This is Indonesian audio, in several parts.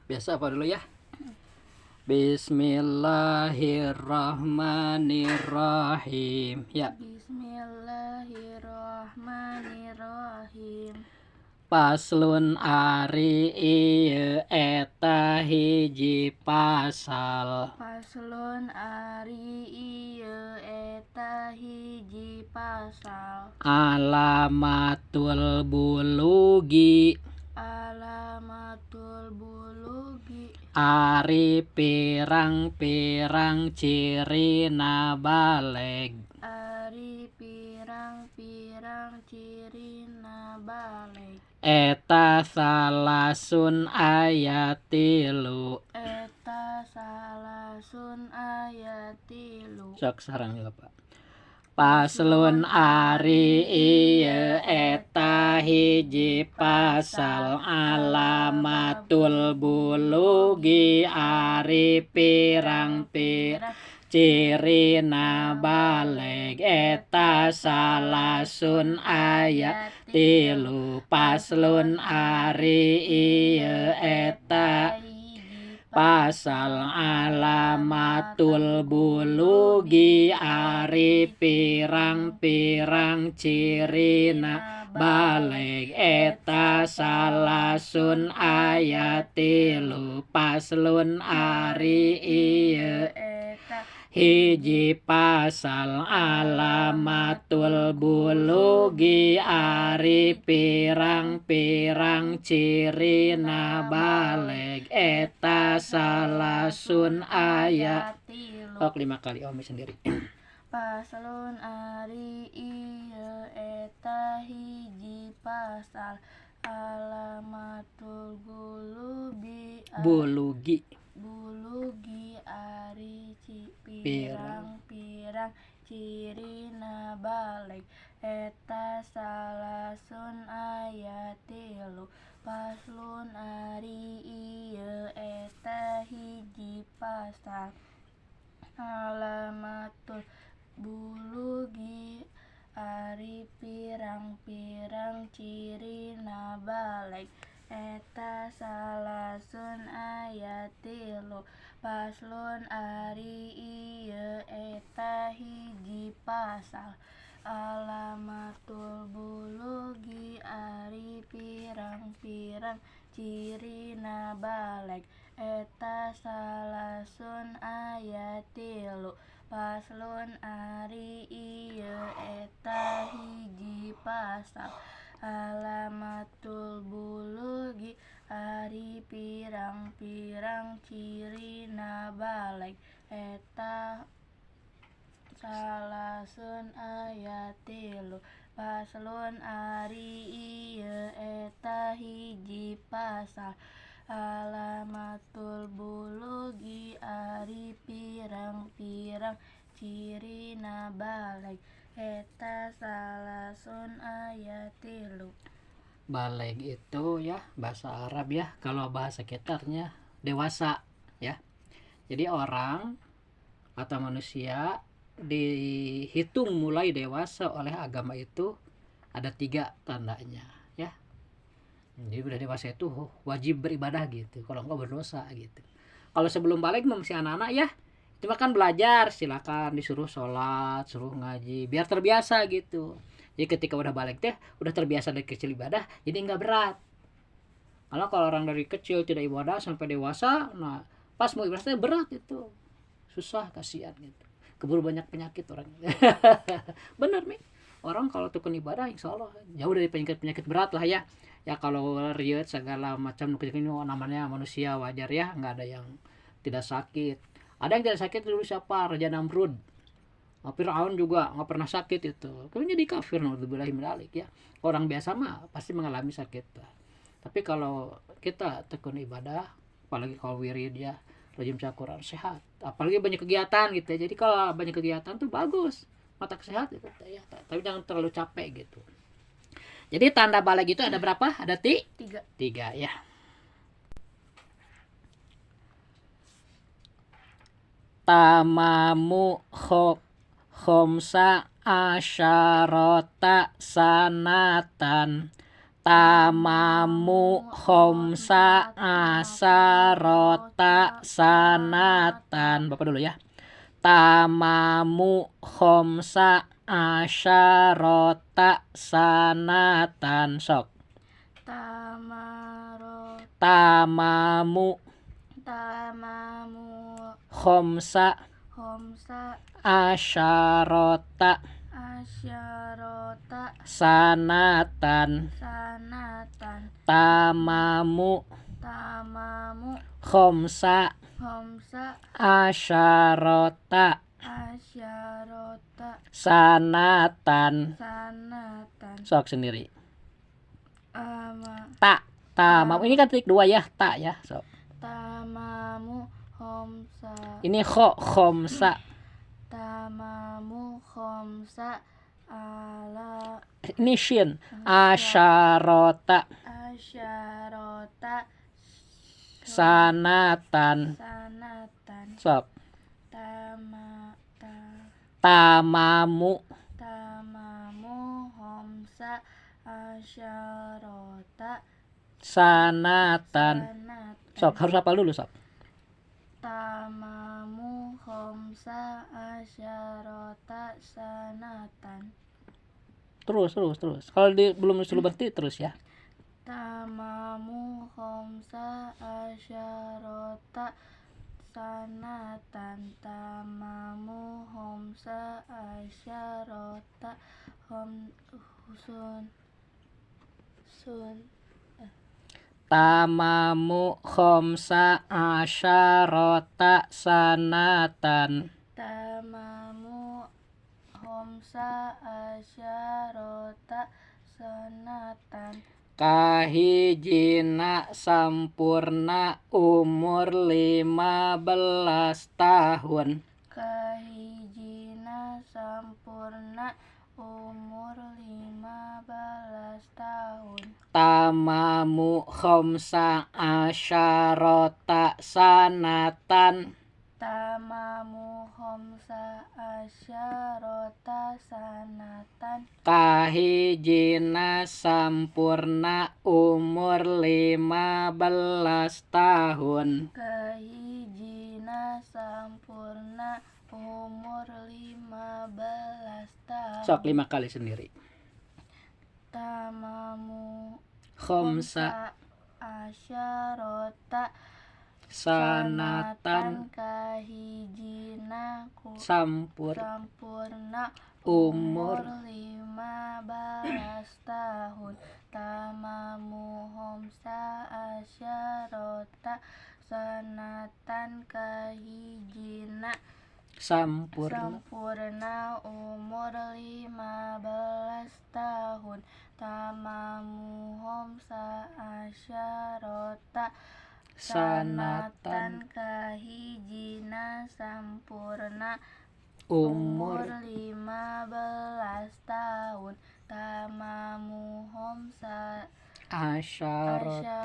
Biasa apa dulu ya? Bismillahirrahmanirrahim. Ya. Bismillahirrahmanirrahim. Paslun ari ieu eta hiji pasal. Paslon ari ieu eta hiji pasal. Alamatul bulugi Alamatul bulugi ari pirang-pirang cirina baleg. ari pirang-pirang cirina baleg. Eta salasun ayat 3. Eta salasun ayat 3. Sok sarang ya Pak. Paslun ari ieu eta hiji pasal. Alamatul bulugi ari pirang-pirang cirina baleg. Eta salasun ayat 3. Paslun ari ieu eta pasal. Alamatul bulugi ari pirang-pirang cirina baleg. Eta salasun ayat 3. Paslun ari ieu hiji pasal. Alamatul bulugi ari pirang-pirang cirina baleg. Eta salasun ayat 5 kali Omi sendiri. Paslon ari ieu eta hiji pasal. Alamatul bulugi ari pirang-pirang cirina baleg. Eta salasun ayat 3. Paslon ari ieu eta hiji pasal. Alamatul bulugi ari pirang-pirang cirina baleg. Eta salasun ayat 3. Paslon ari ieu eta hiji pasal. Alamatul bulugi ari pirang-pirang cirina baleg. Eta salasun ayat 3. Paslon ari ieu eta hiji pasal. Alamatul bulugi ari pirang-pirang cirina baleg. Eta salasun ayat 3. Paslon ari ieu eta hiji pasal. Alamatul bulugi ari pirang-pirang cirina baleg. Eta salasun ayat 3. Baleg itu ya bahasa Arab ya. Kalau bahasa sekitarnya dewasa ya. Jadi orang atau manusia dihitung mulai dewasa oleh agama itu ada 3 tandanya ya. Jadi udah dewasa itu wajib beribadah gitu, kalau enggak berdosa gitu. Kalau sebelum balik masih anak-anak ya, itu kan belajar, silakan disuruh sholat, suruh ngaji, biar terbiasa gitu. Jadi ketika udah balik teh udah terbiasa dari kecil ibadah, jadi nggak berat. Kalau orang dari kecil tidak ibadah sampai dewasa, nah pas mau ibadah berat itu, susah, kasihan gitu, keburu banyak penyakit orang. Bener nih, orang kalau tekun ibadah insya Allah jauh dari penyakit berat lah ya. Ya kalau riut segala macam ini namanya manusia, wajar ya, nggak ada yang tidak sakit. Ada yang tidak sakit dulu siapa? Raja Namrud. Fir'aun juga nggak pernah sakit itu. Kalau jadi kafir, naudzubillahi min dzalik ya. Orang biasa mah pasti mengalami sakit. Tapi kalau kita tekun ibadah, apalagi kalau wirid ya, rajin baca Quran, sehat. Apalagi banyak kegiatan gitu ya. Jadi kalau banyak kegiatan tuh bagus, mata kesehatan gitu ya. Tapi jangan terlalu capek gitu. Jadi tanda baleg itu ada berapa? Ada 3 ya. Tamamu khomsa asyarota sanatan. tamamu khomsa asarota sanatan. Bapak dulu ya. Tamamu khomsa asyarota sanatan. Sok. Tamamu khomsa asyarota sanatan. Tamamu khomsa asyarota sanatan. Sok sendiri. Tamamu ini kan titik 2 ya, tak ya. Sok. Tamamu khomsa. Ini khomsa. Tamamu khomsa ala. Ini shin. Asyarota sanatan. Sok. Tamamu khomsa asyarota sanatan. Sok, harus hafal dulu, Sok. Tamamu khomsa asyarota sanatan. Terus. Kalau belum disuruh berhenti terus ya. Tamamu khomsa asyarota sanatan. Tamamu khomsa asyarota Tamamu khomsa asyarota sanatan. Tamamu khomsa asyarota sanatan. Kahijina sampurna umur 15 tahun. Kahijina sampurna umur 15 tahun. Tamamu khomsa asyarota sanatan. Tamamu khomsa asyarota sanatan. Kahijina sampurna umur 15 tahun. Kahijina sampurna umur 15 tahun. Sok 5 kali sendiri. Tamamu Khomsa asyarota sanatan. Kahijina Sampurna umur 15 tahun. Tamamu khomsa asyarota sanatan. Kahijina sampurna umur 15 tahun. Tamamu khomsa asyarota sanatan. Kahijina sampurna umur 15 tahun. Tamamu khomsa asyarota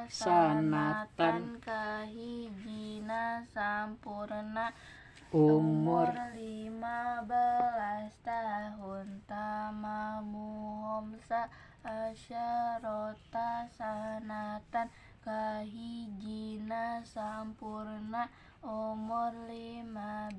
sanatan. Kahijina sampurna umur 15 tahun. Tamamu khomsa asyarota sanatan. Kahijina sampurna umur 15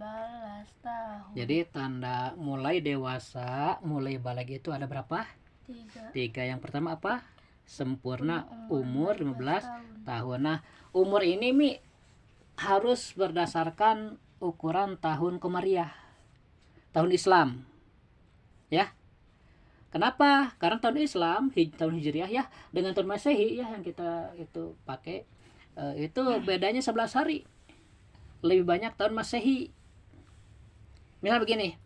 tahun. Jadi tanda mulai dewasa, mulai baligh itu ada berapa? 3. Yang pertama apa? Sempurna umur 15 tahun. Nah, umur ini harus berdasarkan ukuran tahun Komariah, tahun Islam. Ya. Kenapa? Karena tahun Islam, tahun Hijriah ya, dengan tahun Masehi ya yang kita itu pakai itu bedanya 11 hari. Lebih banyak tahun Masehi. Misal begini.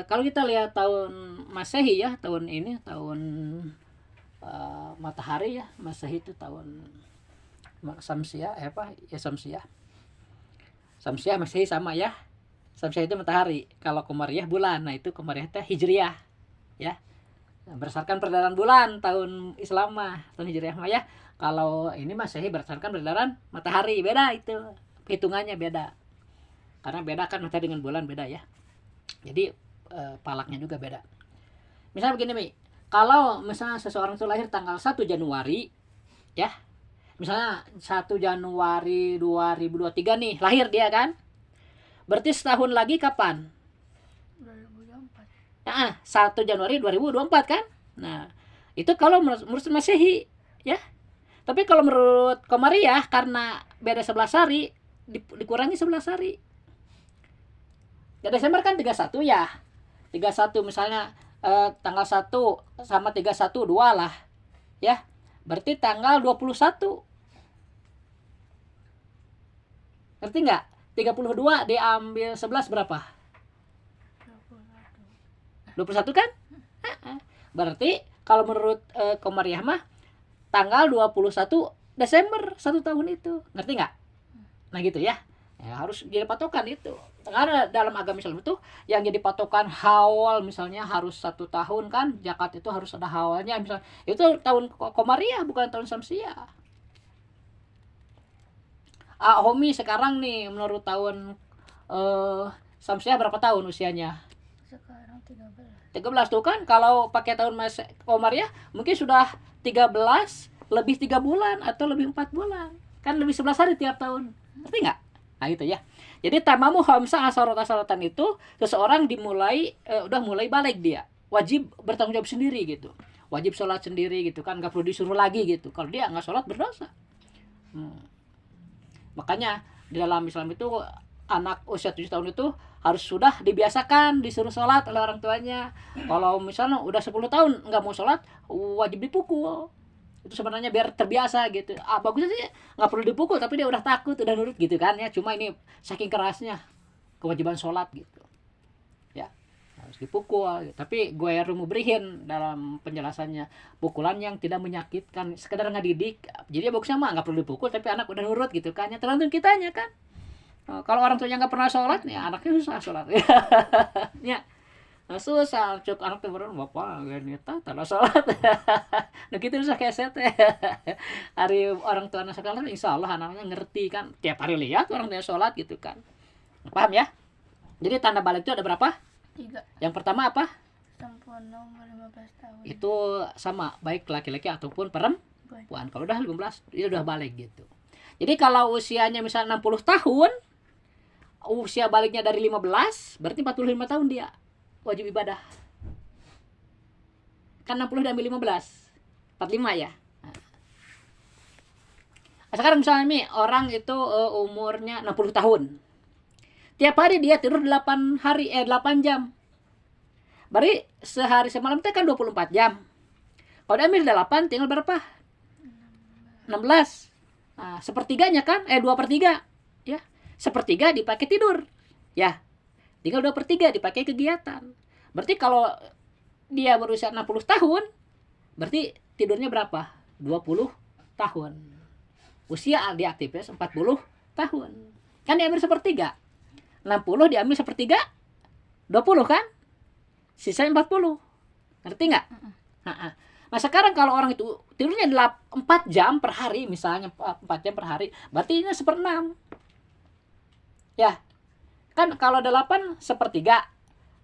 Kalau kita lihat tahun Masehi ya, tahun ini tahun matahari ya, Masehi itu tahun Samsiah Samsiah. Samsiah Masehi sama ya. Samsiah itu matahari. Kalau Komariah bulan. Nah, itu Komariah itu Hijriah. Ya. Berdasarkan peredaran bulan tahun Islam tahun Hijriah ya. Kalau ini Masehi berdasarkan peredaran matahari, beda itu. Hitungannya beda. Karena beda kan matahari dengan bulan beda ya. Jadi palaknya juga beda. Misalnya begini Kalau misalnya seseorang itu lahir tanggal 1 Januari ya, misalnya 1 Januari 2023 nih lahir dia kan, berarti setahun lagi kapan? 2024. 1 Januari 2024 kan. Nah itu kalau menurut Masehi ya. Tapi kalau menurut Komariah karena beda 11 hari dikurangi 11 hari. Ya Desember kan 31 ya. 31 misalnya tanggal 1 sama 31 2 lah. Ya. Berarti tanggal 21. Ngerti nggak? 32 diambil 11 berapa? 21 kan? Berarti kalau menurut Komariah mah tanggal 21 Desember 1 tahun itu. Ngerti nggak? Nah gitu ya. Ya harus jadi patokan itu. Karena dalam agama Islam itu yang jadi patokan haul misalnya harus 1 tahun kan, zakat itu harus ada haulnya misalnya. Itu tahun Komariah bukan tahun Syamsiah. Homi sekarang nih menurut tahun Syamsiah berapa tahun usianya? Sekarang 13. 13 tuh kan, kalau pakai tahun Komariah mungkin sudah 13 lebih 3 bulan atau lebih 4 bulan. Kan lebih 11 hari tiap tahun. Ngerti nggak? Nah itu ya. Jadi tamamu khamsah asharatan itu seseorang udah mulai balik dia. Wajib bertanggung jawab sendiri gitu. Wajib sholat sendiri gitu kan, nggak perlu disuruh lagi gitu. Kalau dia nggak sholat berdosa. Makanya di dalam Islam itu anak usia 7 tahun itu harus sudah dibiasakan disuruh sholat oleh orang tuanya. Kalau misalnya udah 10 tahun nggak mau sholat, wajib dipukul. Itu sebenarnya biar terbiasa gitu. Bagusnya sih nggak perlu dipukul, tapi dia udah takut, udah nurut gitu kan ya. Cuma ini saking kerasnya kewajiban sholat gitu. Ya, harus dipukul. Tapi gue berihin dalam penjelasannya, pukulan yang tidak menyakitkan, sekedar ngedidik. Jadi bagusnya mah nggak perlu dipukul, tapi anak udah nurut gitu kan ya. Tergantung kitanya kan. Kalau orang tuanya nggak pernah sholat nih, anaknya susah sholat. Ya. Nah, susah cuk anak teh bener bapak gini tata sholat. Nah gitu susah keset. Hari orang tua anak sekolah insya Allah anaknya ngerti kan, tiap hari lihat orang tua sholat gitu kan. Paham ya? Jadi tanda balik itu ada berapa? 3. Yang pertama apa? Sempurna umur 15 tahun. Itu sama baik laki-laki ataupun perempuan. Kalau udah 15 itu udah balik gitu. Jadi kalau usianya misalnya 60 tahun, usia baliknya dari 15, berarti 45 tahun dia wajib ibadah. Kan 60 diambil 15, 45 ya. Nah, sekarang misalnya nih orang itu umurnya 60 tahun. Tiap hari dia tidur 8 jam. Berarti sehari semalam itu kan 24 jam. Kalau diambil 8 tinggal berapa? 16. Nah, sepertiganya kan 2/3 ya. Sepertiga dipakai tidur. Ya. Tinggal 2/3 dipakai kegiatan. Berarti kalau dia berusia 60 tahun, berarti tidurnya berapa? 20 tahun. Usia diaktifnya 40 tahun. Kan diambil sepertiga. 60 diambil sepertiga 20 kan? Sisa 40. Ngerti nggak? Nah sekarang kalau orang itu tidurnya 4 jam per hari misalnya, 4 jam per hari, berarti ini 1/6. Ya. Kan kalau 8 1/3,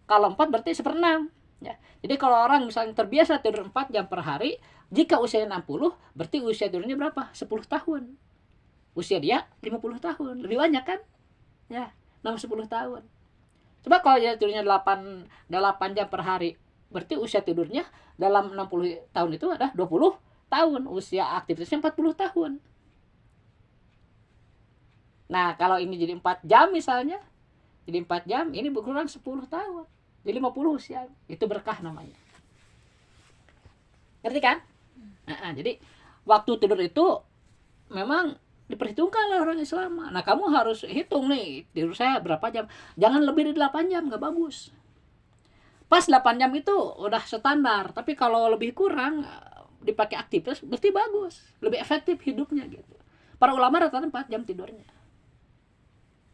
kalau 4 berarti 1/6 ya. Jadi kalau orang misalnya terbiasa tidur 4 jam per hari, jika usianya 60 berarti usia tidurnya berapa? 10 tahun. Usia dia 50 tahun, lebih banyak kan ya, 10 tahun. Coba kalau dia tidurnya 8 jam per hari, berarti usia tidurnya dalam 60 tahun itu ada 20 tahun, usia aktivitasnya 40 tahun. Nah kalau ini jadi 4 jam misalnya, jadi 4 jam, ini berkurang 10 tahun. Jadi 50 usia. Itu berkah namanya. Ngerti kan? Jadi waktu tidur itu memang diperhitungkan oleh orang Islam. Nah kamu harus hitung nih, tidur saya berapa jam. Jangan lebih dari 8 jam, gak bagus. Pas 8 jam itu udah standar. Tapi kalau lebih kurang, dipakai aktivitas, berarti bagus. Lebih efektif hidupnya gitu. Para ulama rata-rata 4 jam tidurnya.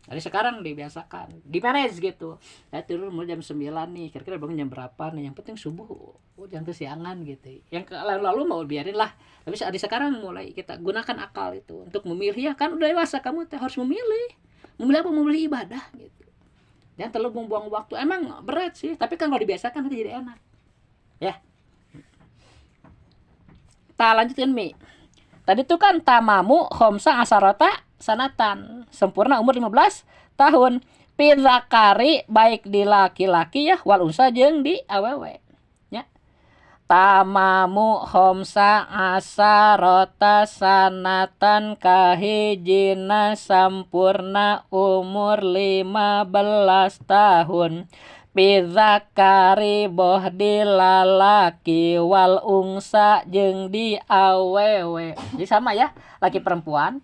Jadi sekarang dibiasakan, di-manage gitu. Saya tidur mulai jam 9 nih, kira-kira bangun jam berapa nih. Yang penting subuh, jangan kesiangan gitu. Yang lalu mau biarin lah. Tapi di sekarang mulai kita gunakan akal itu untuk memilih. Ya kan udah dewasa, kamu harus memilih. Memilih apa? Memilih ibadah gitu. Jangan terlalu membuang waktu. Emang berat sih, tapi kan kalau dibiasakan nanti jadi enak. Ya. Tak lanjutin Mi. Tadi tuh kan tamamu homsa asarota sanatan, sempurna umur 15 tahun. Pidzakari baik di laki-laki ya, wal unsa jeung di awewe. Ya. Tamamu homsa asarota sanatan kahijina sampurna umur 15 tahun. Pidzakari boh di lalaki wal ungsa jeung di awewe. Jadi sama ya, laki perempuan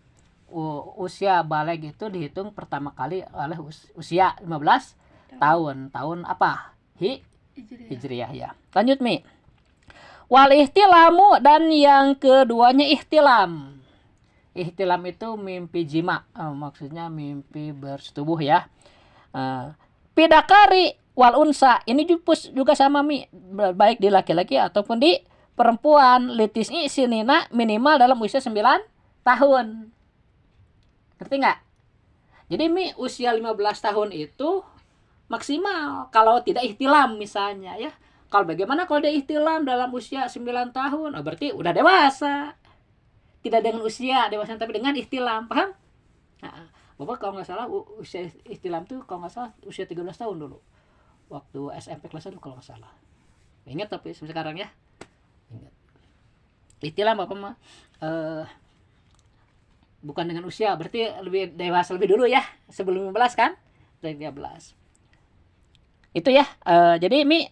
usia baligh itu dihitung pertama kali oleh usia 15 tahun. Tahun apa? Hijriah ya. Lanjut Mi. Wal ihtilamu, dan yang keduanya ihtilam. Ihtilam itu mimpi jima, maksudnya mimpi bersetubuh ya. Pidakari wal unsa, ini juga sama Mi, baik di laki-laki ataupun di perempuan. Litisnya sinina minimal dalam usia 9 tahun. Ngerti nggak? Jadi Mi, usia 15 tahun itu maksimal kalau tidak ihtilam misalnya ya. Kalau bagaimana kalau dia ihtilam dalam usia 9 tahun? Oh, berarti udah dewasa. Tidak dengan usia dewasa tapi dengan ihtilam, paham? Nah, Bapak kalau nggak salah usia ihtilam tuh kalau nggak salah usia 13 tahun dulu. Waktu SMP kelas 1 kalau nggak salah. Ingat tapi sekarang ya. Ingat. Ihtilam Bapak mah bukan dengan usia, berarti lebih dewasa lebih dulu ya, sebelum 15 kan? Dari 13. Itu ya. Jadi Mi,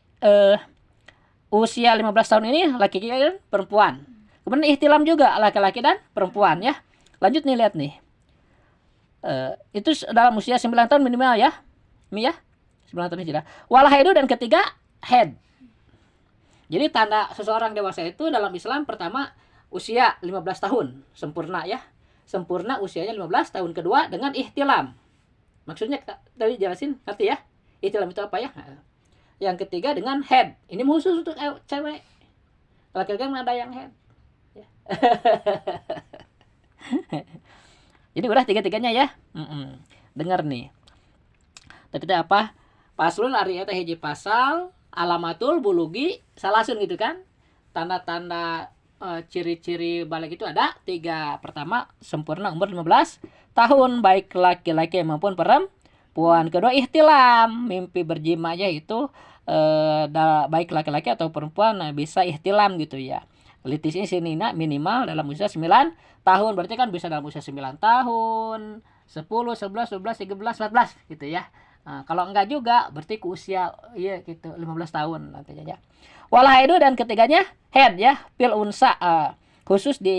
usia 15 tahun ini laki-laki dan perempuan. Kemudian ihtilam juga laki-laki dan perempuan ya. Lanjut nih, lihat nih. Itu dalam usia 9 tahun minimal ya. Mi ya. 9 tahun hijrah. Wal haidu, dan ketiga head. Jadi tanda seseorang dewasa itu dalam Islam pertama usia 15 tahun sempurna ya. Sempurna usianya 15 tahun. Kedua dengan ihtilam. Maksudnya tadi jelasin, ngerti ya? Ihtilam itu apa ya? Yang ketiga dengan head. Ini khusus untuk cewek. Laki-laki ada yang head. Ya. Jadi udah tiga-tiganya ya. Dengar nih. Tadi apa? Paslun ari eta hiji pasal alamatul bulugi salasun gitu kan. Tanda-tanda ciri-ciri baligh itu ada 3. Pertama, sempurna umur 15 tahun baik laki-laki maupun perempuan. Kedua, ihtilam, mimpi berjima aja itu baik laki-laki atau perempuan bisa ihtilam gitu ya. Litisnya sinina minimal dalam usia 9 tahun. Berarti kan bisa dalam usia 9 tahun, 10, 11, 12, 13, 14 gitu ya. Nah, kalau enggak juga berarti ke usia iya gitu 15 tahun nantinya ya. Wal haidu, dan ketiganya head ya, pil unsa, khusus di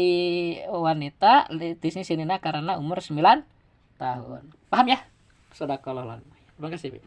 wanita litisnya sinina karena umur 9 tahun. Paham ya? Sadaqallah. Terima kasih.